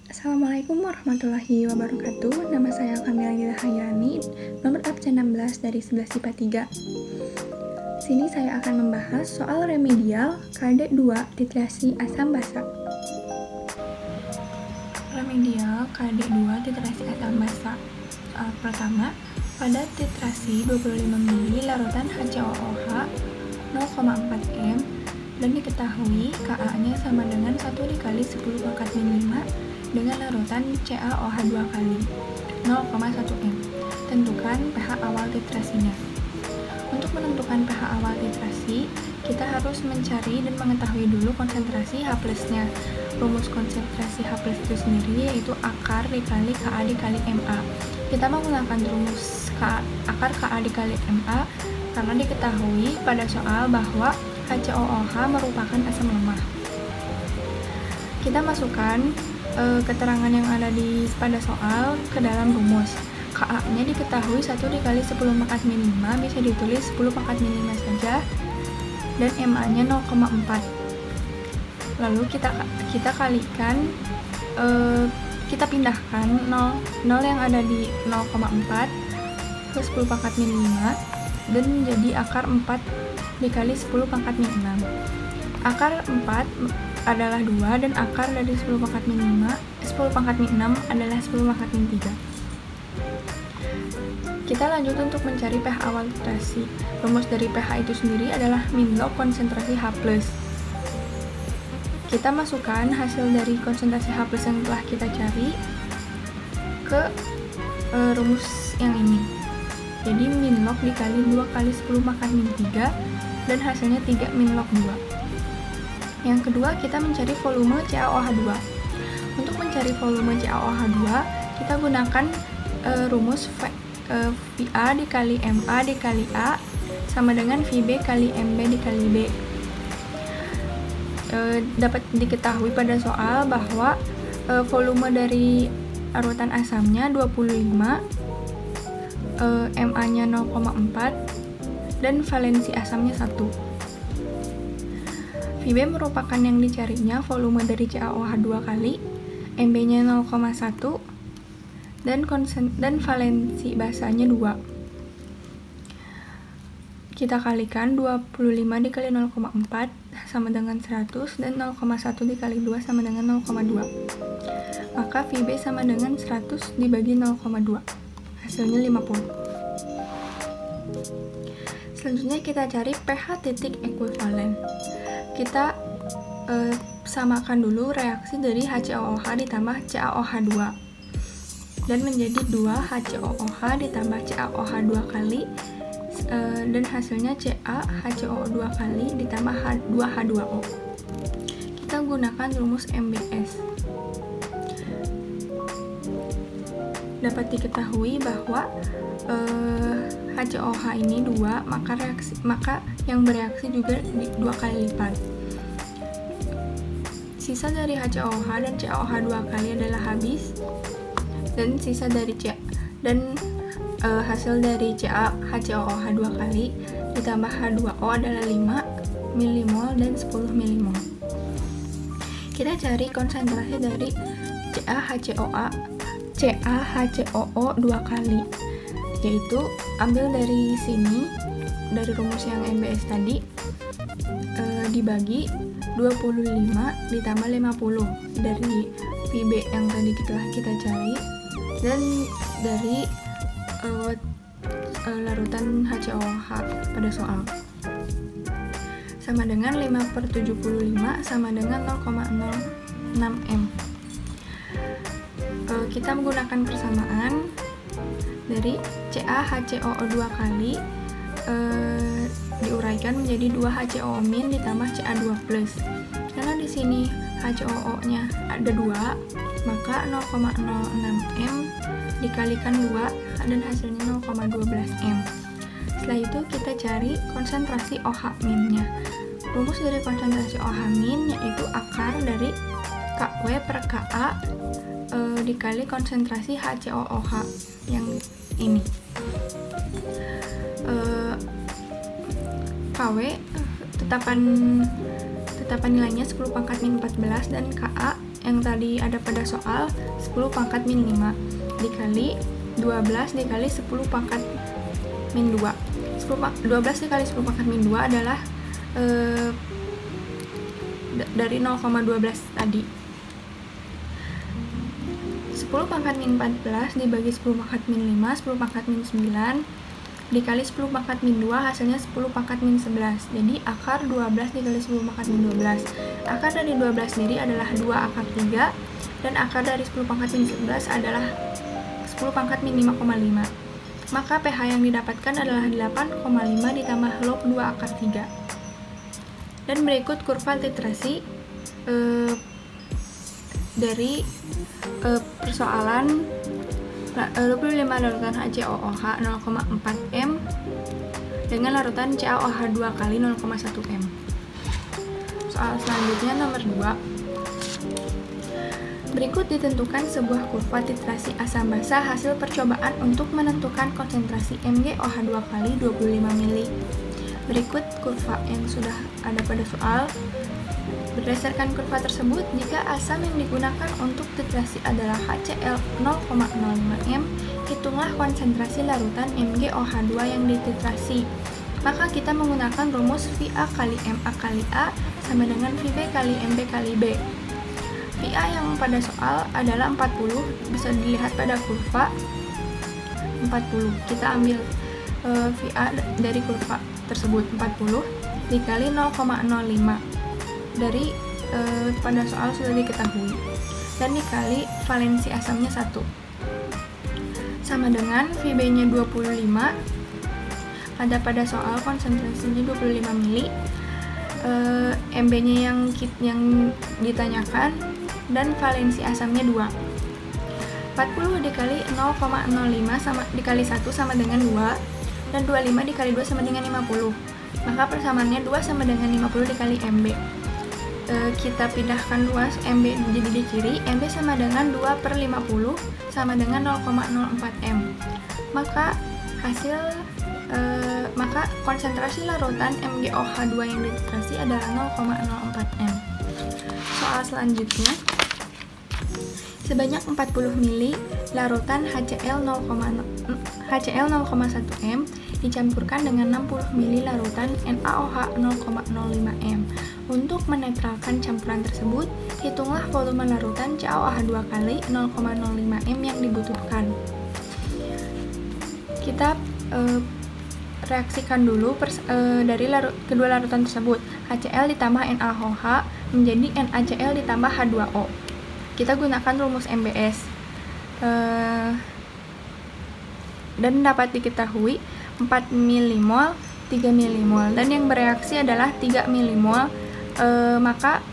Assalamualaikum warahmatullahi wabarakatuh. Nama saya Kamila Gila Hayani, nomor absen 16 dari 11 IPA 3. Sini saya akan membahas soal remedial KD 2 titrasi asam basa. Remedial KD 2 titrasi asam basa. Soal pertama, pada titrasi 25 ml larutan HCOOH 0,4 m dan diketahui Ka-nya sama dengan 1 dikali 10 pangkat min 5 dengan larutan CaOH 2 kali 0,1 m. Tentukan pH awal titrasinya. Untuk menentukan pH awal titrasi, kita harus mencari dan mengetahui dulu konsentrasi H+-nya. Rumus konsentrasi H+ itu sendiri yaitu akar dikali Ka dikali Ma. Kita menggunakan rumus akar Ka dikali Ma karena diketahui pada soal bahwa HCOOH merupakan asam lemah. Kita masukkan keterangan yang ada pada soal ke dalam rumus. Ka-nya diketahui 1 dikali 10 pangkat min 5 bisa ditulis 10 pangkat min 5 saja, dan Ma-nya 0,4. Lalu kita kalikan, kita pindahkan 0 yang ada di 0,4 ke 10 pangkat min 5 dan jadi akar 4 dikali 10 pangkat min 6. Akar 4 adalah 2 dan akar dari 10 pangkat min 6 adalah 10 pangkat min 3. Kita lanjut untuk mencari pH awal titrasi. Rumus dari pH itu sendiri adalah min log konsentrasi H+. Kita masukkan hasil dari konsentrasi H+ yang telah kita cari ke rumus yang ini. Jadi min log dikali 2 kali 10 pangkat min 3 dan hasilnya 3 min log 2. Yang kedua, kita mencari volume CaOH 2. Untuk mencari volume CaOH 2, kita gunakan rumus VA dikali MA dikali A sama dengan VB kali MB dikali B. Dapat diketahui pada soal bahwa volume dari larutan asamnya 25, MA-nya 0,4, dan valensi asamnya 1. VB merupakan yang dicarinya volume dari CaOH 2 kali, MB-nya 0,1, dan valensi basanya 2. Kita kalikan 25 dikali 0,4 sama dengan 100 dan 0,1 dikali 2 sama dengan 0,2. Maka VB sama dengan 100 dibagi 0,2. Hasilnya 50. Selanjutnya kita cari pH titik ekuivalen. Kita samakan dulu reaksi dari HCOOH ditambah CaOH 2 dan menjadi 2 HCOOH ditambah CaOH 2 kali dan hasilnya CaHCO2 kali ditambah 2H2O. Kita gunakan rumus MBS. Dapat diketahui bahwa HCOH ini 2, maka yang bereaksi juga 2 kali lipat. Sisa dari HCOH dan CaOH 2 kali adalah habis, dan sisa dari hasil dari HCOOH 2 kali ditambah H2O adalah 5 milimol dan 10 milimol. Kita cari konsentrasi dari CaHCOO 2 kali, yaitu ambil dari sini, dari rumus yang MBS tadi, dibagi 25 ditambah 50 dari VB yang tadi kita cari dan dari larutan HCOOH pada soal, sama dengan 5/75 sama dengan 0,06 m. Kita menggunakan persamaan dari CaHCOO 2 kali diuraikan menjadi 2HCOO min ditambah Ca2 plus. Karena di sini HCOO-nya ada 2, maka 0,06 m dikalikan 2 dan hasilnya 0,12 m. Setelah itu kita cari konsentrasi OH min-nya. Rumus dari konsentrasi OH min yaitu akar dari KW per Ka dikali konsentrasi HCOOH yang ini. KW tetapan ketetapan nilainya 10 pangkat min 14 dan Ka yang tadi ada pada soal 10 pangkat min 5 dikali 12 dikali 10 pangkat min 2. 12 dikali 10 pangkat min 2 adalah dari 0,12 tadi. 10 pangkat min 14 dibagi 10 pangkat min 5, 10 pangkat min 9 dikali 10 pangkat min 2 hasilnya 10 pangkat min 11. Jadi akar 12 dikali 10 pangkat min 12. Akar dari 12 sendiri adalah 2 akar 3 dan akar dari 10 pangkat min 11 adalah 10 pangkat min 5,5. Maka pH yang didapatkan adalah 8,5 ditambah log 2 akar 3. Dan berikut kurva titrasi dari persoalan 25 larutan HCOOH 0,4 M dengan larutan CaOH 2 kali 0,1 M. Soal selanjutnya nomor 2. Berikut ditentukan sebuah kurva titrasi asam basa hasil percobaan untuk menentukan konsentrasi MgOH 2 kali 25 ml. Berikut kurva yang sudah ada pada soal. Berdasarkan kurva tersebut, jika asam yang digunakan untuk titrasi adalah HCl 0,05 M, hitunglah konsentrasi larutan MgOH2 yang dititrasi. Maka kita menggunakan rumus VA kali MA kali A sama dengan VB kali MB kali B. VA yang pada soal adalah 40, bisa dilihat pada kurva 40. Kita ambil VA dari kurva tersebut 40 dikali 0,05 dari pada soal sudah diketahui dan dikali valensi asamnya 1 sama dengan VB nya 25, ada pada soal konsentrasinya 25 ml, MB nya yang ditanyakan dan valensi asamnya 2. 40 dikali 0,05 sama dikali 1 sama dengan 2 dan 25 dikali 2 sama dengan 50. Maka persamaannya 2 sama dengan 50 dikali MB. Kita pindahkan 2 MB jadi di kiri, MB sama dengan 2/50 sama dengan 0,04 M. Maka konsentrasi larutan MgOH2 yang dititrasi adalah 0,04 M. Soal selanjutnya, sebanyak 40 ml larutan HCl 0,1 M dicampurkan dengan 60 ml larutan NaOH 0,05 M. Untuk menetralkan campuran tersebut, hitunglah volume larutan CaOH 2 kali 0,05 M yang dibutuhkan. Kita reaksikan dulu dari kedua larutan tersebut. HCl ditambah NaOH menjadi NaCl ditambah H2O. Kita gunakan rumus MBS. Dan dapat diketahui 4 milimol, 3 milimol, dan yang bereaksi adalah 3 milimol. Maka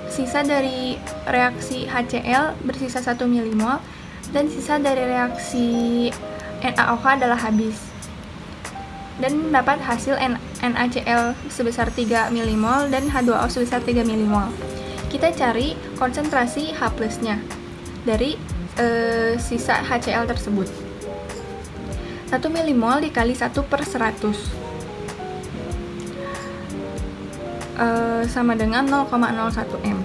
sisa dari reaksi HCl bersisa 1 milimol dan sisa dari reaksi NaOH adalah habis. Dan dapat hasil NaCl sebesar 3 milimol dan H2O sebesar 3 milimol. Kita cari konsentrasi H+ nya dari sisa HCl tersebut. 1 milimol dikali 1/100 sama dengan 0,01 M.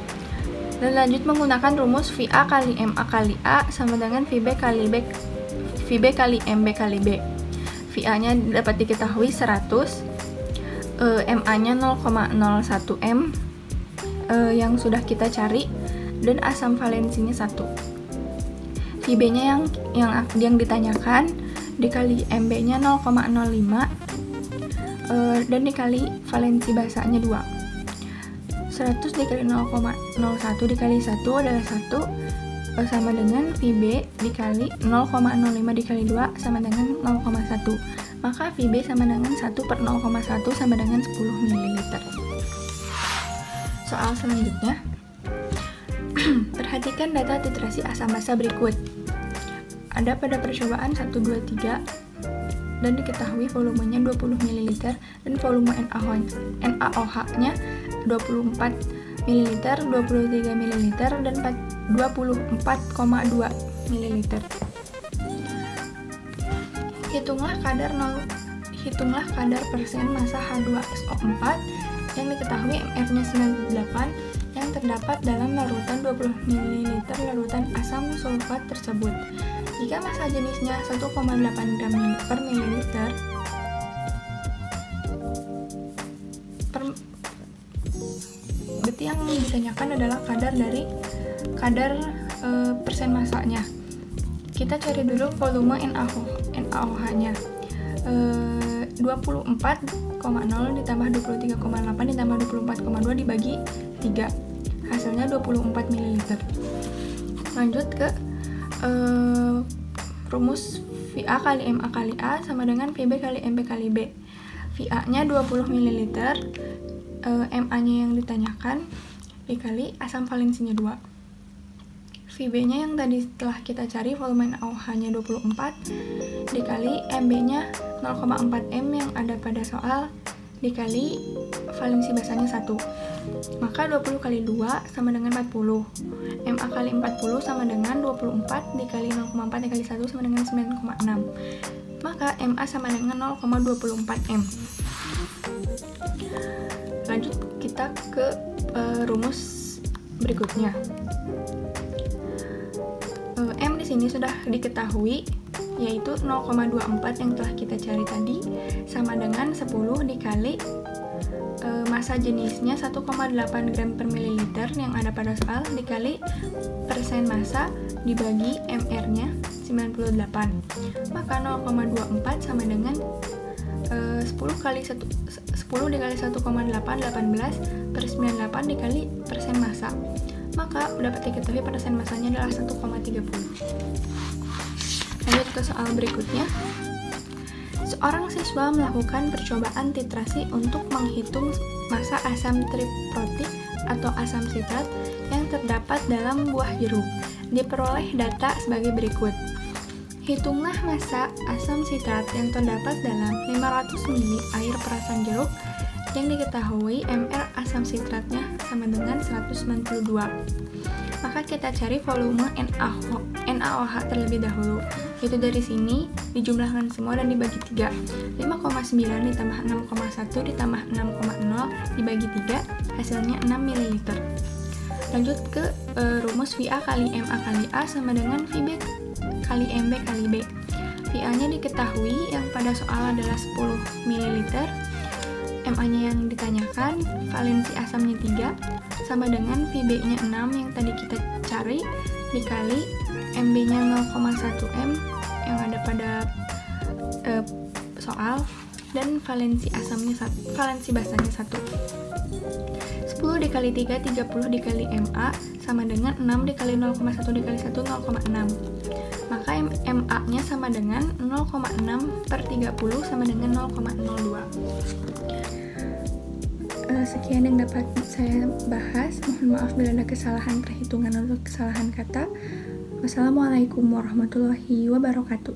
Dan lanjut menggunakan rumus VA kali MA kali A sama dengan VB kali MB kali B. VA nya dapat diketahui 100, MA nya 0,01 M yang sudah kita cari, dan asam valensinya 1. VB nya yang ditanyakan dikali MB nya 0,05 dan dikali valensi basanya 2. 100 dikali 0,01 dikali 1 adalah 1 sama dengan VB dikali 0,05 dikali 2 sama dengan 0,1. Maka VB sama dengan 1/0,1 sama dengan 10 ml. Soal selanjutnya, perhatikan data titrasi asam basa berikut. Ada pada percobaan 1, 2, 3 dan diketahui volumenya 20 ml dan volume NaOH-nya 24 ml, 23 ml, dan 24,2 ml. Hitunglah kadar persen massa H2SO4 yang diketahui MR-nya 98 yang terdapat dalam larutan 20 ml larutan asam sulfat tersebut. Jika massa jenisnya 1,8 gram per mililiter, berarti yang ditanyakan adalah kadar persen massanya. Kita cari dulu volume NaOH-nya. 24,0 ditambah 23,8 ditambah 24,2 dibagi 3, hasilnya 24 ml. Lanjut ke rumus VA kali MA kali A sama dengan VB kali MB kali B. VA-nya 20 ml, MA-nya yang ditanyakan dikali asam valensinya 2. VB-nya yang tadi setelah kita cari volume NaOH-nya 24 dikali MB-nya 0,4 M yang ada pada soal dikali valensi basanya 1. Maka 20 kali 2 sama dengan 40. MA kali 40 sama dengan 24 dikali 0,4 dikali 1 sama dengan 9,6. Maka MA sama dengan 0,24 M. Lanjut kita ke rumus berikutnya. M di sini sudah diketahui, yaitu 0,24 yang telah kita cari tadi sama dengan 10 dikali massa jenisnya 1,8 gram per mililiter yang ada pada soal dikali persen massa dibagi MR-nya 98. Maka 0,24 sama dengan 10 dikali 1,8 18 per 98 dikali persen massa. Maka dapat diketahui persen massanya adalah 1,30. Lanjut ke soal berikutnya. Seorang siswa melakukan percobaan titrasi untuk menghitung massa asam triprotik atau asam sitrat yang terdapat dalam buah jeruk. Diperoleh data sebagai berikut. Hitunglah massa asam sitrat yang terdapat dalam 500 ml air perasan jeruk yang diketahui MR asam sitratnya sama dengan 192. Maka kita cari volume NaOH terlebih dahulu. Itu dari sini dijumlahkan semua dan dibagi 3. 5,9 ditambah 6,1 ditambah 6,0 dibagi 3, hasilnya 6 ml. Lanjut ke rumus VA kali MA kali A sama dengan VB kali MB kali B. VA-nya diketahui yang pada soal adalah 10 ml. MA-nya yang ditanyakan, valensi asamnya 3, sama dengan VB-nya 6 yang tadi kita cari, dikali MB-nya 0,1 M yang ada pada soal, dan valensi basanya 1. 10 dikali 3, 30 dikali MA, sama dengan 6 dikali 0,1 dikali 1, 0,6. Maka MA-nya sama dengan 0,6 per 30 sama dengan 0,02. Sekian yang dapat saya bahas. Mohon maaf bila ada kesalahan perhitungan atau kesalahan kata. Wassalamualaikum warahmatullahi wabarakatuh.